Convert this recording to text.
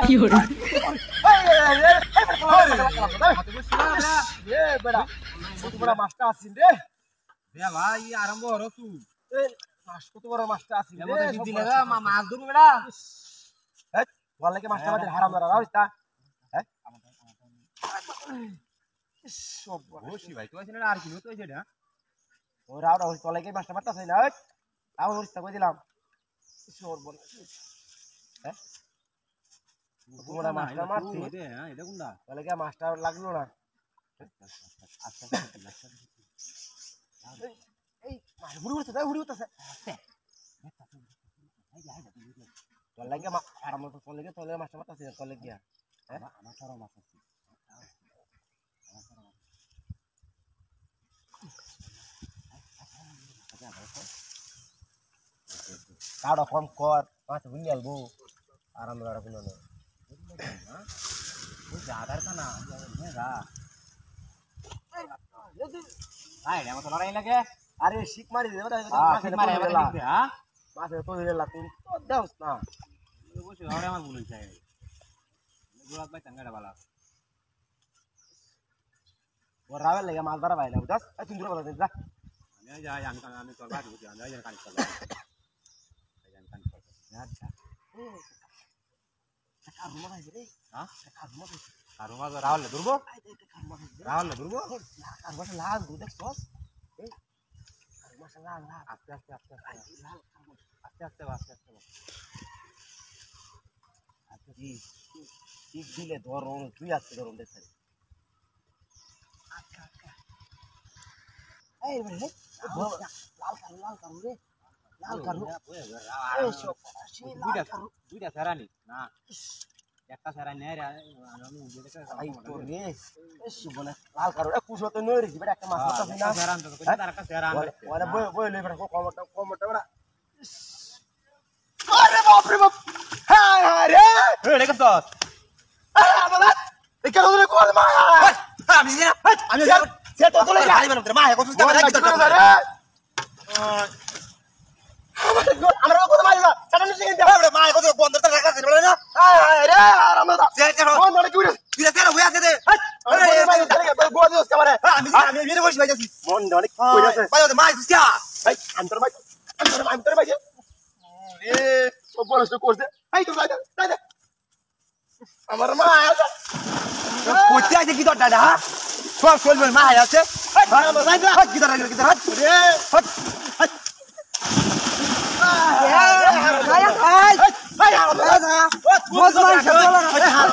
কি হলো বেড়া কত বড় মাছটা আছিস রে রে ভাই আরম্ভ হলো তুই মাছ কত বড় মাছটা আছিস রে এমন জিদ দিলে মাছ ধরু বেড়া এই বলে কি মাছটা আমাদের হারাম ধরা রাইতা হ্যাঁ সব বসি ভাই তুই আছিস আর কি হতো এটা ওরা ওরা ওই তলে কি মাছটা মারতাছ না এই আবার ওরিস্তা কই দিলাম সর বল হ্যাঁ তোমরা মাছটা মারছি হ্যাঁ এটা কোনটা বলে কি মাছটা লাগলো না এই মাছ ঘুরে উঠতেছে ঘুরে উঠতেছে তোর লাগে আরাম মতো তোর লাগে তোলে মাছটা মারতাছে তোর লাগে হ্যাঁ আমার সারা মাছ আছে কাড়ো কম কর মাছ বুঝি আলবো আরাম ধরা কোনো না ওই জাগার কা না মেরা ভাই এটা মত লড়াই লাগে আরে শিক মারি দে ওটা মাছ মারে এবারে দিতে হ্যাঁ মাছ তো দিলা তুই তো দাওস না বসে আরে আমার ভুল হইছে গোলাপ ভাই টাঙ্গাটা বালা ওর রাবেল লাগে মাছ ধরা বাইলা বুঝাস তুই দূরে বলা যা আমি যাই আমি তোর বাড়ি বুঝি আমি যাই কানি করব যাই কানি করব আর রুমা ভাই রে হ্যাঁ আর রুমা ভাই আর মাছ রাহুল দুরবো রাহুল দুরবো আর মাছ লাল দুধ দেখছস এই আর মাছ লাল লাল আস্তে আস্তে আস্তে আস্তে লাল আস্তে আস্তে আস্তে আস্তে আচ্ছা ঠিক দিলে ধরুন তুই আসতে ধরুন দেখছিস এই রে লাল কারু রে লাল কারু এই সব দুইটা সারানি না একটা সারানি নাই আমি উঠে দেখে আই তো রে এই বলে লাল কারু এ কুছো তো নই রে বেটা একটা মাছ মাছ না সারান তো কই তার একটা সারান ওরে বই লই বেটা কমটা বেটা আরে বাপ রে বাপ হায় হায় রে এ দেখছ বাবা এই কেন ধরে কোল মা আমি সে তো তোলে ভাই মানে মা হে কত টাকা আমার কথা মারিলা সেটা নিচে কিনতে রে মা কত 15 টাকা আছে বলে না হায় হায় রে আরাম দাদা সে কেন কোন ধরে কি রে তুই কেন হই আছে দে আরে ভাই তাহলে গোয়া দিস কামারে আমি বিয়ে বসে ভাই যাচ্ছি মন অনেক কই আছে ভাই মা তুই এই আন্তর ভাই এ সব বড় সব করছে এই তো যাই দে আমার মা আছে কইতে আছে কি তোর দাদা সব চলবে মা আছে কি তোর কি তোর রে হারাম